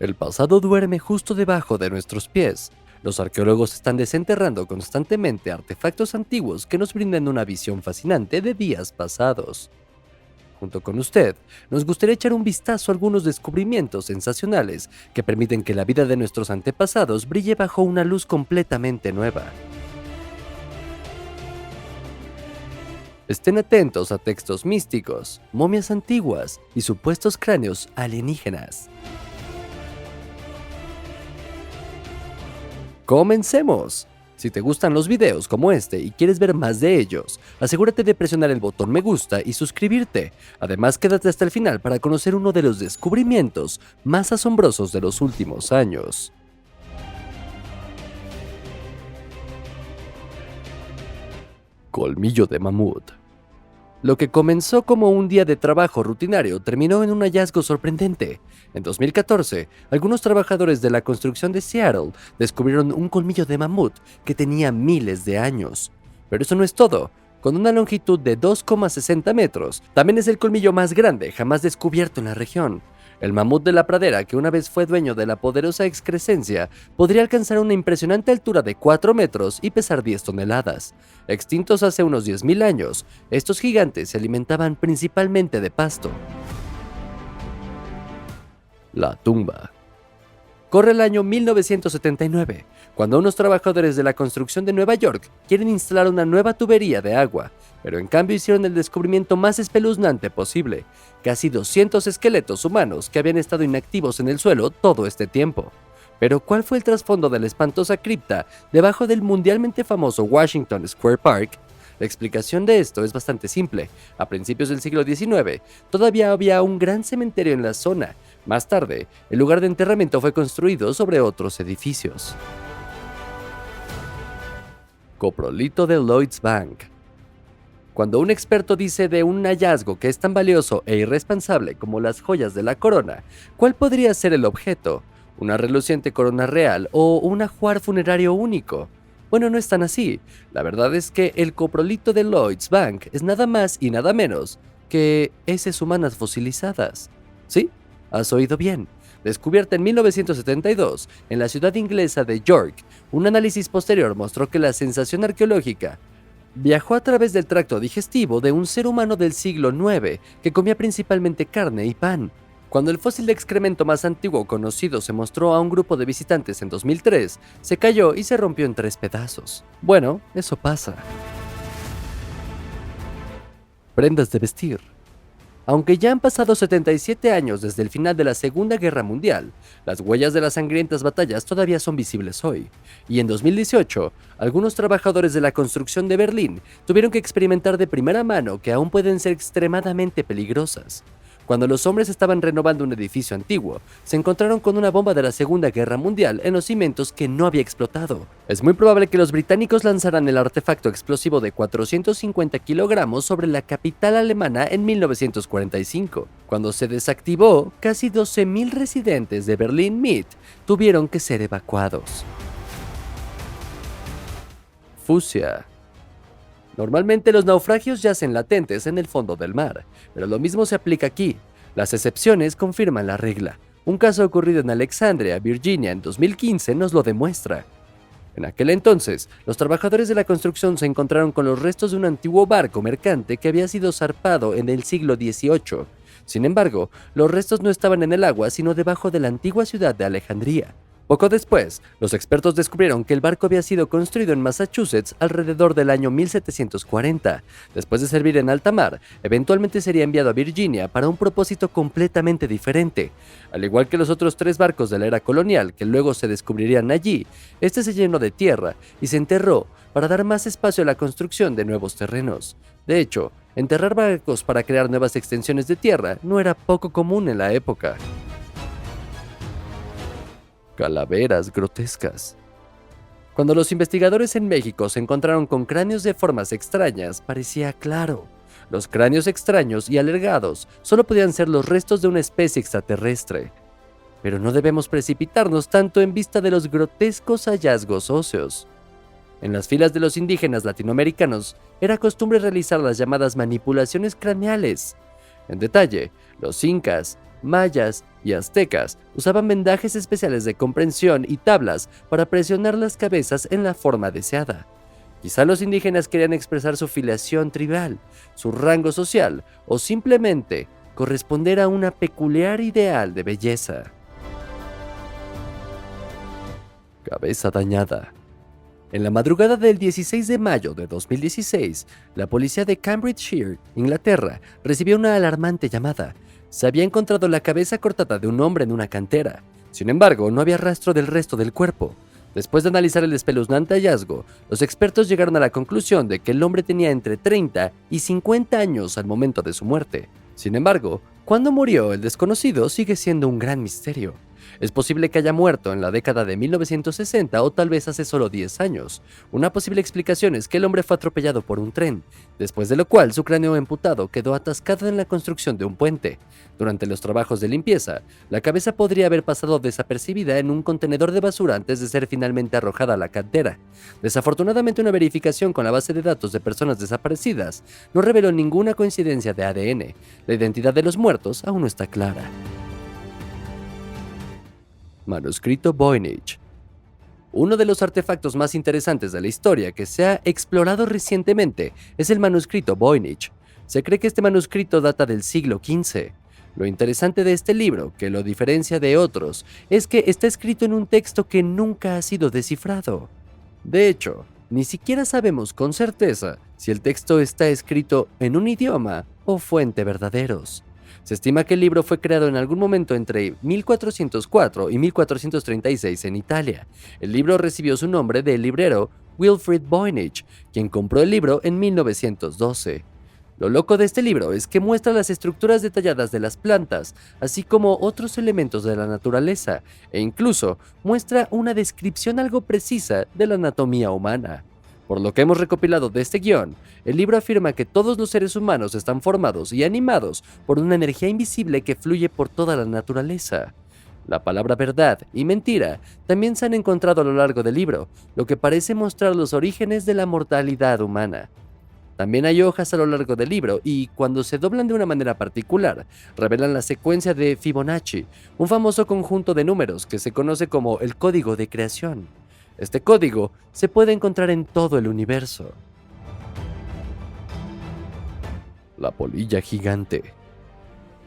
El pasado duerme justo debajo de nuestros pies. Los arqueólogos están desenterrando constantemente artefactos antiguos que nos brindan una visión fascinante de días pasados. Junto con usted, nos gustaría echar un vistazo a algunos descubrimientos sensacionales que permiten que la vida de nuestros antepasados brille bajo una luz completamente nueva. Estén atentos a textos místicos, momias antiguas y supuestos cráneos alienígenas. ¡Comencemos! Si te gustan los videos como este y quieres ver más de ellos, asegúrate de presionar el botón me gusta y suscribirte. Además, quédate hasta el final para conocer uno de los descubrimientos más asombrosos de los últimos años. Colmillo de mamut. Lo que comenzó como un día de trabajo rutinario terminó en un hallazgo sorprendente. En 2014, algunos trabajadores de la construcción de Seattle descubrieron un colmillo de mamut que tenía miles de años. Pero eso no es todo. Con una longitud de 2,60 metros, también es el colmillo más grande jamás descubierto en la región. El mamut de la pradera, que una vez fue dueño de la poderosa excrescencia, podría alcanzar una impresionante altura de 4 metros y pesar 10 toneladas. Extintos hace unos 10.000 años, estos gigantes se alimentaban principalmente de pasto. La tumba. Corre el año 1979, cuando unos trabajadores de la construcción de Nueva York quieren instalar una nueva tubería de agua, pero en cambio hicieron el descubrimiento más espeluznante posible: casi 200 esqueletos humanos que habían estado inactivos en el suelo todo este tiempo. Pero ¿cuál fue el trasfondo de la espantosa cripta debajo del mundialmente famoso Washington Square Park? La explicación de esto es bastante simple. A principios del siglo XIX, todavía había un gran cementerio en la zona. Más tarde, el lugar de enterramiento fue construido sobre otros edificios. Coprolito de Lloyds Bank. Cuando un experto dice de un hallazgo que es tan valioso e irresponsable como las joyas de la corona, ¿cuál podría ser el objeto? ¿Una reluciente corona real o un ajuar funerario único? Bueno, no es tan así. La verdad es que el coprolito de Lloyds Bank es nada más y nada menos que heces humanas fosilizadas. ¿Sí? Has oído bien. Descubierta en 1972 en la ciudad inglesa de York, un análisis posterior mostró que la sensación arqueológica viajó a través del tracto digestivo de un ser humano del siglo IX que comía principalmente carne y pan. Cuando el fósil de excremento más antiguo conocido se mostró a un grupo de visitantes en 2003, se cayó y se rompió en 3 pedazos. Bueno, eso pasa. Prendas de vestir. Aunque ya han pasado 77 años desde el final de la Segunda Guerra Mundial, las huellas de las sangrientas batallas todavía son visibles hoy. Y en 2018, algunos trabajadores de la construcción de Berlín tuvieron que experimentar de primera mano que aún pueden ser extremadamente peligrosas. Cuando los hombres estaban renovando un edificio antiguo, se encontraron con una bomba de la Segunda Guerra Mundial en los cimientos que no había explotado. Es muy probable que los británicos lanzaran el artefacto explosivo de 450 kilogramos sobre la capital alemana en 1945. Cuando se desactivó, casi 12.000 residentes de Berlín-Mitte tuvieron que ser evacuados. Fucsia. Normalmente los naufragios yacen latentes en el fondo del mar, pero lo mismo se aplica aquí. Las excepciones confirman la regla. Un caso ocurrido en Alexandria, Virginia, en 2015 nos lo demuestra. En aquel entonces, los trabajadores de la construcción se encontraron con los restos de un antiguo barco mercante que había sido zarpado en el siglo XVIII. Sin embargo, los restos no estaban en el agua, sino debajo de la antigua ciudad de Alejandría. Poco después, los expertos descubrieron que el barco había sido construido en Massachusetts alrededor del año 1740. Después de servir en alta mar, eventualmente sería enviado a Virginia para un propósito completamente diferente. Al igual que los otros 3 barcos de la era colonial que luego se descubrirían allí, este se llenó de tierra y se enterró para dar más espacio a la construcción de nuevos terrenos. De hecho, enterrar barcos para crear nuevas extensiones de tierra no era poco común en la época. Calaveras grotescas. Cuando los investigadores en México se encontraron con cráneos de formas extrañas, parecía claro. Los cráneos extraños y alargados solo podían ser los restos de una especie extraterrestre. Pero no debemos precipitarnos tanto en vista de los grotescos hallazgos óseos. En las filas de los indígenas latinoamericanos era costumbre realizar las llamadas manipulaciones craneales. En detalle, los incas, mayas y aztecas usaban vendajes especiales de comprensión y tablas para presionar las cabezas en la forma deseada. Quizá los indígenas querían expresar su filiación tribal, su rango social o simplemente corresponder a una peculiar ideal de belleza. Cabeza dañada. En la madrugada del 16 de mayo de 2016, la policía de Cambridgeshire, Inglaterra, recibió una alarmante llamada. Se había encontrado la cabeza cortada de un hombre en una cantera. Sin embargo, no había rastro del resto del cuerpo. Después de analizar el espeluznante hallazgo, los expertos llegaron a la conclusión de que el hombre tenía entre 30 y 50 años al momento de su muerte. Sin embargo, cuándo murió el desconocido sigue siendo un gran misterio. Es posible que haya muerto en la década de 1960 o tal vez hace solo 10 años. Una posible explicación es que el hombre fue atropellado por un tren, después de lo cual su cráneo amputado quedó atascado en la construcción de un puente. Durante los trabajos de limpieza, la cabeza podría haber pasado desapercibida en un contenedor de basura antes de ser finalmente arrojada a la cantera. Desafortunadamente, una verificación con la base de datos de personas desaparecidas no reveló ninguna coincidencia de ADN. La identidad de los muertos aún no está clara. Manuscrito Voynich. Uno de los artefactos más interesantes de la historia que se ha explorado recientemente es el manuscrito Voynich. Se cree que este manuscrito data del siglo XV. Lo interesante de este libro, que lo diferencia de otros, es que está escrito en un texto que nunca ha sido descifrado. De hecho, ni siquiera sabemos con certeza si el texto está escrito en un idioma o fuente verdaderos. Se estima que el libro fue creado en algún momento entre 1404 y 1436 en Italia. El libro recibió su nombre del librero Wilfrid Voynich, quien compró el libro en 1912. Lo loco de este libro es que muestra las estructuras detalladas de las plantas, así como otros elementos de la naturaleza, e incluso muestra una descripción algo precisa de la anatomía humana. Por lo que hemos recopilado de este guión, el libro afirma que todos los seres humanos están formados y animados por una energía invisible que fluye por toda la naturaleza. La palabra verdad y mentira también se han encontrado a lo largo del libro, lo que parece mostrar los orígenes de la mortalidad humana. También hay hojas a lo largo del libro y, cuando se doblan de una manera particular, revelan la secuencia de Fibonacci, un famoso conjunto de números que se conoce como el código de creación. Este código se puede encontrar en todo el universo. La polilla gigante.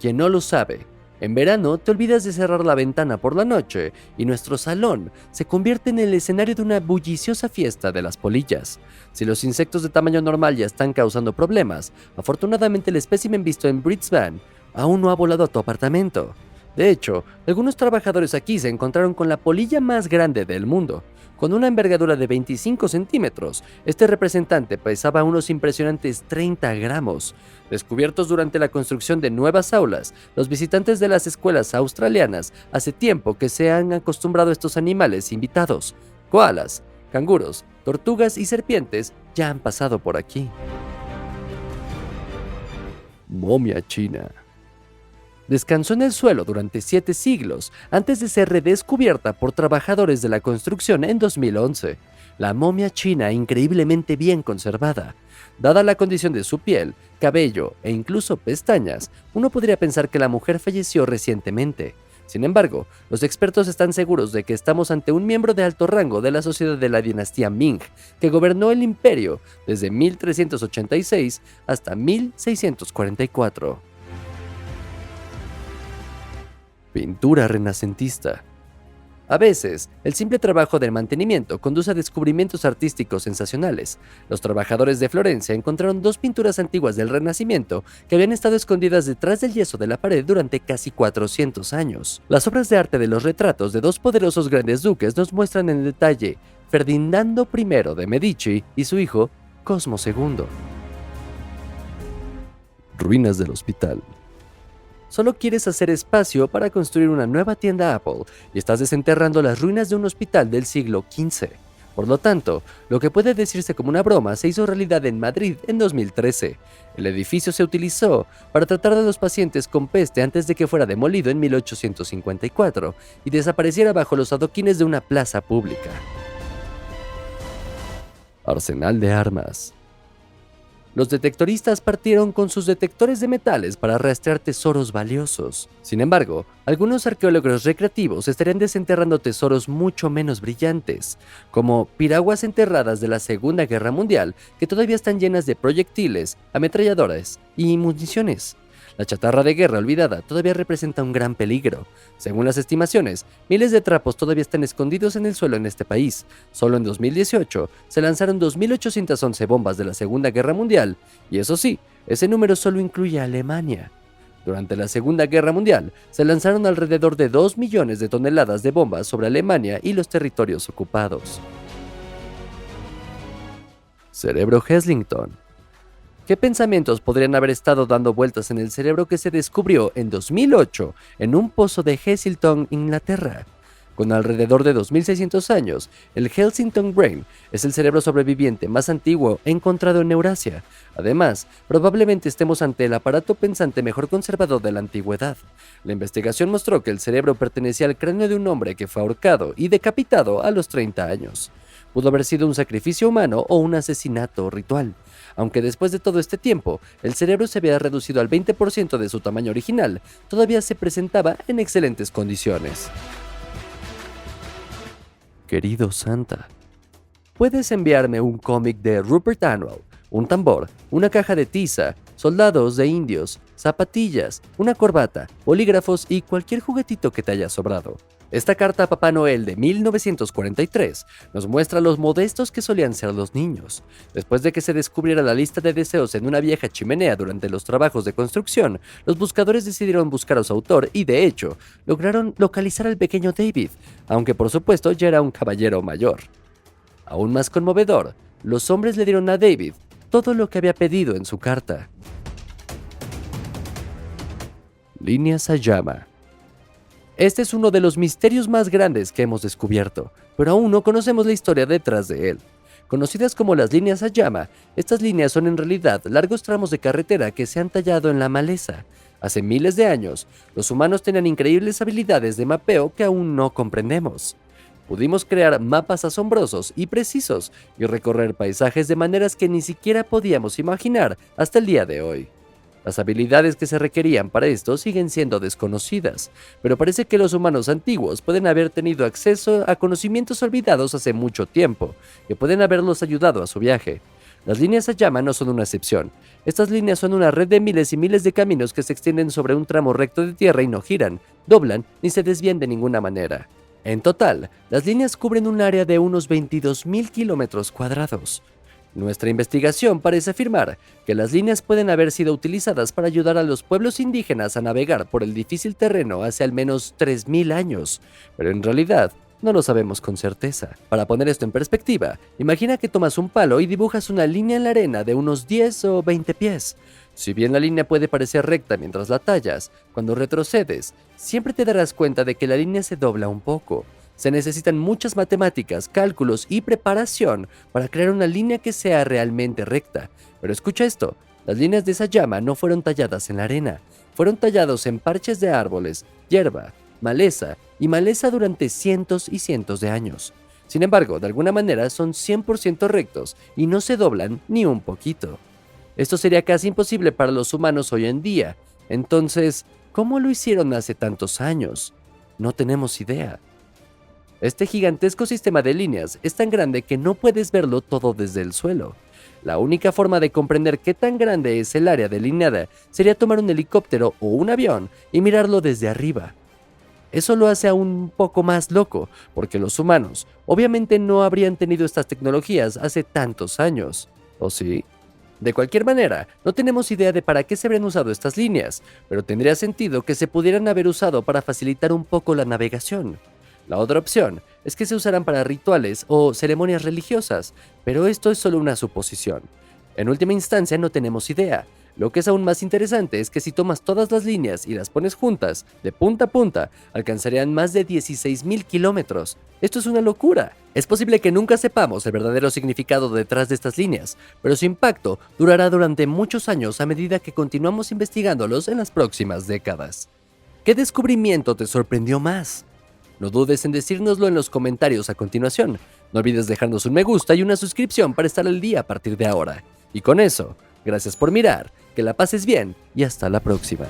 Quien no lo sabe, en verano te olvidas de cerrar la ventana por la noche y nuestro salón se convierte en el escenario de una bulliciosa fiesta de las polillas. Si los insectos de tamaño normal ya están causando problemas, afortunadamente el espécimen visto en Brisbane aún no ha volado a tu apartamento. De hecho, algunos trabajadores aquí se encontraron con la polilla más grande del mundo. Con una envergadura de 25 centímetros, este representante pesaba unos impresionantes 30 gramos. Descubiertos durante la construcción de nuevas aulas, los visitantes de las escuelas australianas hace tiempo que se han acostumbrado a estos animales invitados. Koalas, canguros, tortugas y serpientes ya han pasado por aquí. Momia china. Descansó en el suelo durante 7 siglos antes de ser redescubierta por trabajadores de la construcción en 2011. La momia china increíblemente bien conservada. Dada la condición de su piel, cabello e incluso pestañas, uno podría pensar que la mujer falleció recientemente. Sin embargo, los expertos están seguros de que estamos ante un miembro de alto rango de la sociedad de la dinastía Ming, que gobernó el imperio desde 1386 hasta 1644. Pintura renacentista. A veces, el simple trabajo del mantenimiento conduce a descubrimientos artísticos sensacionales. Los trabajadores de Florencia encontraron 2 pinturas antiguas del Renacimiento que habían estado escondidas detrás del yeso de la pared durante casi 400 años. Las obras de arte de los retratos de 2 poderosos grandes duques nos muestran en detalle Ferdinando I de Medici y su hijo Cosmo II. Ruinas del hospital. Solo quieres hacer espacio para construir una nueva tienda Apple y estás desenterrando las ruinas de un hospital del siglo XV. Por lo tanto, lo que puede decirse como una broma se hizo realidad en Madrid en 2013. El edificio se utilizó para tratar a los pacientes con peste antes de que fuera demolido en 1854 y desapareciera bajo los adoquines de una plaza pública. Arsenal de armas. los detectoristas partieron con sus detectores de metales para rastrear tesoros valiosos. Sin embargo, algunos arqueólogos recreativos estarían desenterrando tesoros mucho menos brillantes, como piraguas enterradas de la Segunda Guerra Mundial que todavía están llenas de proyectiles, ametralladoras y municiones. La chatarra de guerra olvidada todavía representa un gran peligro. Según las estimaciones, miles de trapos todavía están escondidos en el suelo en este país. Solo en 2018 se lanzaron 2.811 bombas de la Segunda Guerra Mundial, y eso sí, ese número solo incluye a Alemania. Durante la Segunda Guerra Mundial, se lanzaron alrededor de 2 millones de toneladas de bombas sobre Alemania y los territorios ocupados. Cerebro Heslington. ¿Qué pensamientos podrían haber estado dando vueltas en el cerebro que se descubrió en 2008 en un pozo de Heslington, Inglaterra? Con alrededor de 2.600 años, el Heslington Brain es el cerebro sobreviviente más antiguo encontrado en Eurasia. Además, probablemente estemos ante el aparato pensante mejor conservado de la antigüedad. La investigación mostró que el cerebro pertenecía al cráneo de un hombre que fue ahorcado y decapitado a los 30 años. Pudo haber sido un sacrificio humano o un asesinato ritual. Aunque después de todo este tiempo, el cerebro se había reducido al 20% de su tamaño original, todavía se presentaba en excelentes condiciones. Querido Santa, puedes enviarme un cómic de Rupert Anwell, un tambor, una caja de tiza, soldados de indios, zapatillas, una corbata, bolígrafos y cualquier juguetito que te haya sobrado. Esta carta a Papá Noel de 1943 nos muestra los modestos que solían ser los niños. Después de que se descubriera la lista de deseos en una vieja chimenea durante los trabajos de construcción, los buscadores decidieron buscar a su autor y, de hecho, lograron localizar al pequeño David, aunque por supuesto ya era un caballero mayor. Aún más conmovedor, los hombres le dieron a David todo lo que había pedido en su carta. Línea Sayama. Este es uno de los misterios más grandes que hemos descubierto, pero aún no conocemos la historia detrás de él. Conocidas como las líneas Sayama, estas líneas son en realidad largos tramos de carretera que se han tallado en la maleza. Hace miles de años, los humanos tenían increíbles habilidades de mapeo que aún no comprendemos. Pudimos crear mapas asombrosos y precisos y recorrer paisajes de maneras que ni siquiera podíamos imaginar hasta el día de hoy. Las habilidades que se requerían para esto siguen siendo desconocidas, pero parece que los humanos antiguos pueden haber tenido acceso a conocimientos olvidados hace mucho tiempo, que pueden haberlos ayudado a su viaje. Las líneas Sayama no son una excepción. Estas líneas son una red de miles y miles de caminos que se extienden sobre un tramo recto de tierra y no giran, doblan ni se desvían de ninguna manera. En total, las líneas cubren un área de unos 22.000 kilómetros cuadrados. Nuestra investigación parece afirmar que las líneas pueden haber sido utilizadas para ayudar a los pueblos indígenas a navegar por el difícil terreno hace al menos 3.000 años, pero en realidad no lo sabemos con certeza. Para poner esto en perspectiva, imagina que tomas un palo y dibujas una línea en la arena de unos 10 o 20 pies. Si bien la línea puede parecer recta mientras la tallas, cuando retrocedes, siempre te darás cuenta de que la línea se dobla un poco. Se necesitan muchas matemáticas, cálculos y preparación para crear una línea que sea realmente recta. Pero escucha esto, las líneas de Sayama no fueron talladas en la arena, fueron tallados en parches de árboles, hierba, maleza y maleza durante cientos y cientos de años. Sin embargo, de alguna manera son 100% rectos y no se doblan ni un poquito. Esto sería casi imposible para los humanos hoy en día. Entonces, ¿cómo lo hicieron hace tantos años? No tenemos idea. Este gigantesco sistema de líneas es tan grande que no puedes verlo todo desde el suelo. La única forma de comprender qué tan grande es el área delineada sería tomar un helicóptero o un avión y mirarlo desde arriba. Eso lo hace aún un poco más loco, porque los humanos obviamente no habrían tenido estas tecnologías hace tantos años. ¿O sí? De cualquier manera, no tenemos idea de para qué se habrían usado estas líneas, pero tendría sentido que se pudieran haber usado para facilitar un poco la navegación. La otra opción es que se usaran para rituales o ceremonias religiosas, pero esto es solo una suposición. En última instancia no tenemos idea. Lo que es aún más interesante es que si tomas todas las líneas y las pones juntas, de punta a punta, alcanzarían más de 16.000 kilómetros. Esto es una locura. Es posible que nunca sepamos el verdadero significado detrás de estas líneas, pero su impacto durará durante muchos años a medida que continuamos investigándolos en las próximas décadas. ¿Qué descubrimiento te sorprendió más? No dudes en decírnoslo en los comentarios a continuación. No olvides dejarnos un me gusta y una suscripción para estar al día a partir de ahora. Y con eso, gracias por mirar, que la pases bien y hasta la próxima.